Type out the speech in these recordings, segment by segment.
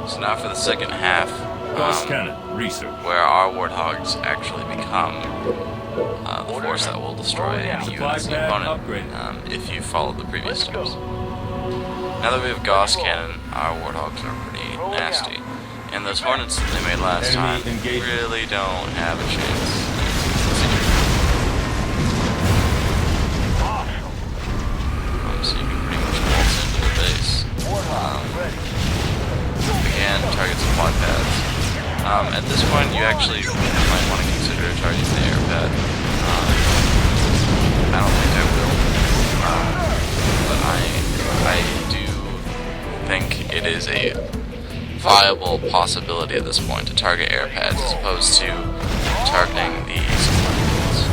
So now for the second half, where our Warthogs actually become the force that will destroy any units of the opponent if you followed the previous steps. Now that we have Gauss Cannon, our Warthogs are pretty nasty. And those Hornets that they made last time really don't have a chance. So you can pretty much waltz into the base. Again, target supply pads. At this point, you actually might want to consider targeting the air pad. I don't think I will, but I do think it is a viable possibility at this point to target air pads as opposed to targeting the supply pads.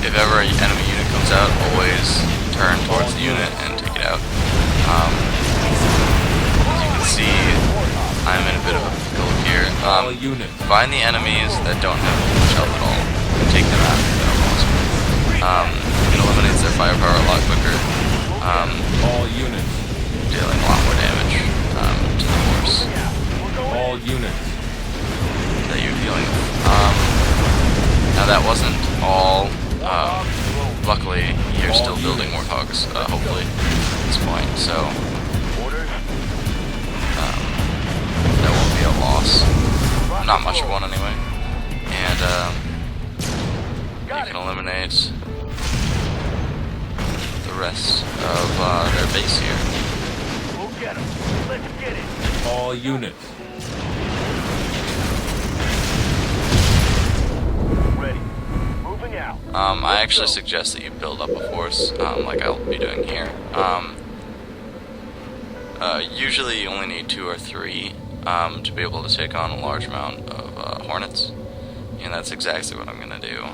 If ever an enemy unit comes out, always turn towards the unit and take it out. As you can see, I'm in a bit of a pickle here. Find the enemies that don't have much health at all and take them out. It eliminates their firepower a lot quicker. All units dealing a lot more damage to the horse. All units that you're dealing with. Now that wasn't all. Luckily, you're still building Warthogs, hopefully, at this point, so that won't be a loss. Not much of one, anyway. And you can eliminate the rest of their base here. All units. I actually suggest that you build up a force, like I'll be doing here. Usually you only need 2 or 3 to be able to take on a large amount of Hornets, and that's exactly what I'm going to do.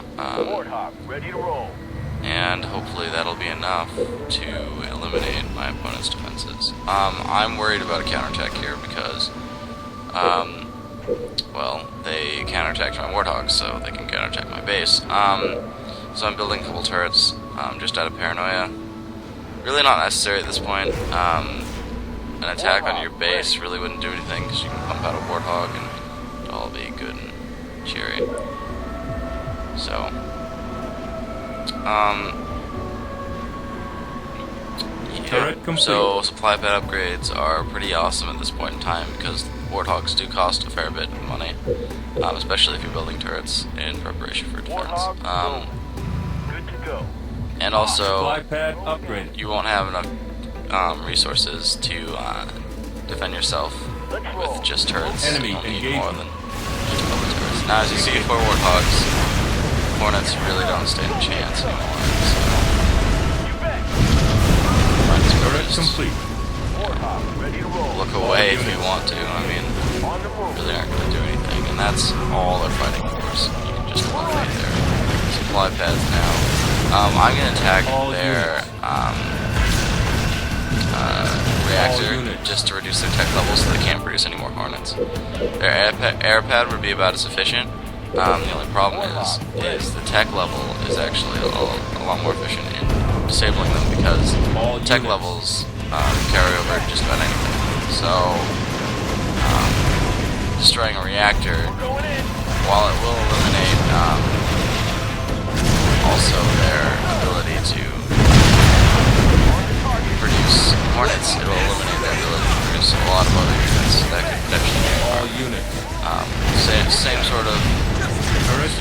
And hopefully that'll be enough to eliminate my opponent's defenses. I'm worried about a counterattack here because, well, they counterattacked my Warthogs, so they can counterattack my base. So I'm building a couple turrets, just out of paranoia. Really not necessary at this point. An attack on your base really wouldn't do anything, because you can pump out a Warthog and it'll all be good and cheery. So, yeah. So supply pad upgrades are pretty awesome at this point in time, because Warthogs do cost a fair bit of money, especially if you're building turrets in preparation for defense. And also, you won't have enough resources to defend yourself with just turrets. You don't need more than just a couple turrets. Now, as you see, for Warthogs, Hornets really don't stand a chance anymore. So, look away if you want to. I mean, really aren't going to do anything, and that's all they're fighting for. So you can just eliminate their supply pads now. I'm going to attack their reactor just to reduce their tech levels so they can't produce any more Hornets. Their air pad would be about as efficient. The only problem is the tech level is actually a lot more efficient in disabling them, because tech levels carry over just about anything. So, destroying a reactor, while it will eliminate also their ability to produce Hornets, it will eliminate their ability to produce a lot of other units that could potentially be all units. Same sort of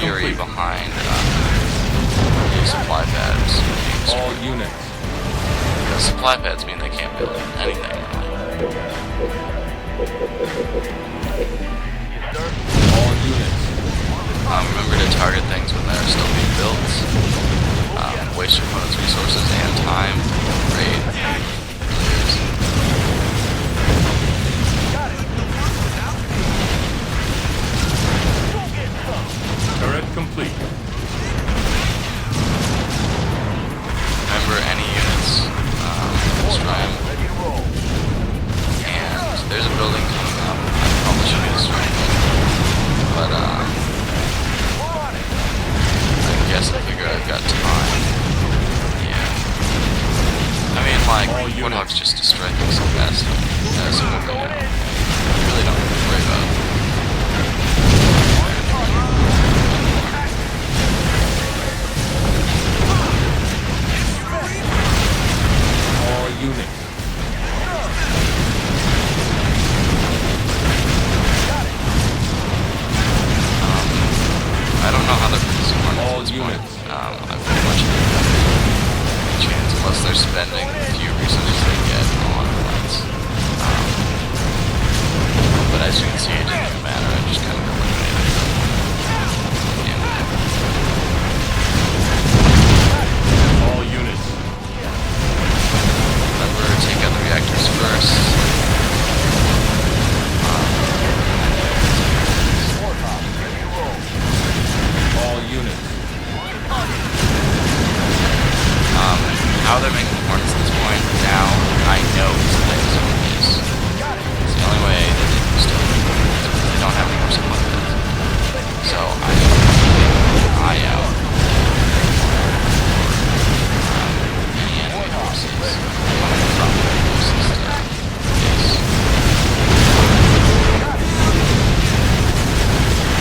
theory behind the supply pads. All units. Because supply pads mean they can't build anything. All units. Remember to target things when they're still being built. Waste your opponent's resources and time. Raid. Turret complete. Remember, any units, destroy them. And there's a building coming up. I probably should be destroying it. But, I guess I figure I've got time. like Warthogs just destroy things so fast. So you really don't have to worry about it. All units. I don't know how they're producing hornets All at this point. units. I pretty much don't have any chance unless they're spending the few resources they get on hornets. But as you can see, it didn't even matter. I just kind of eliminated them. All units. Remember, take out the reactors first. All units. How they're making hornets at this point now, I know it's the next zone is. It's the only way that they can still make hornets because they don't have any more supply beds. So I am keeping an eye out for any enemy forces coming from the closest base.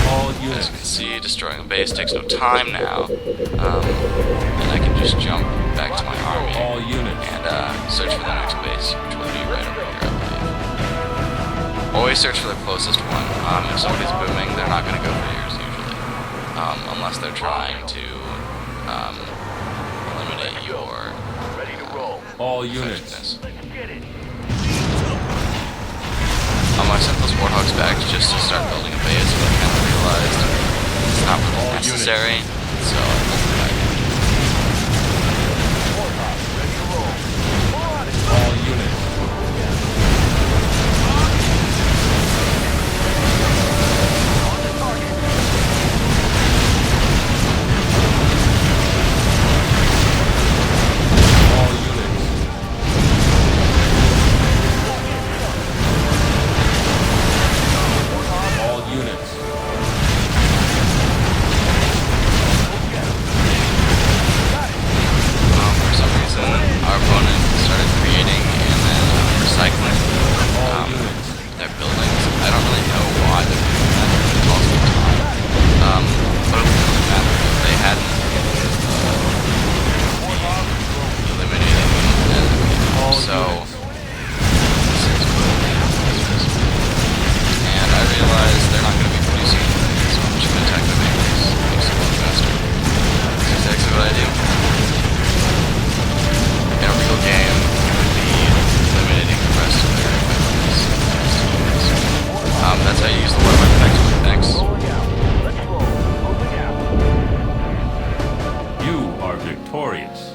All As units. you can see, destroying a base takes no time now, and I can just jump back to my army All units. and search for the next base, which will be right over here, I believe. Always search for the closest one. If somebody's booming, they're not going to go for yours usually, unless they're trying to eliminate your All units. effectiveness. I sent those Warthogs back just to start building a base, but I kind of realized it's not really necessary, so I pulled it back. All units. All units. All units. For some reason, our opponent started creating and then recycling their buildings. I don't really know why they're doing that. It's also time. But it wouldn't really matter if they hadn't eliminated them. So, and I realized they're not going to be producing anything, so I'm just going to attack their base. Makes it a lot faster. That's exactly what I do. In a real game, it would be eliminating the rest of their equipment. That's how you use the water weapon next. You are victorious.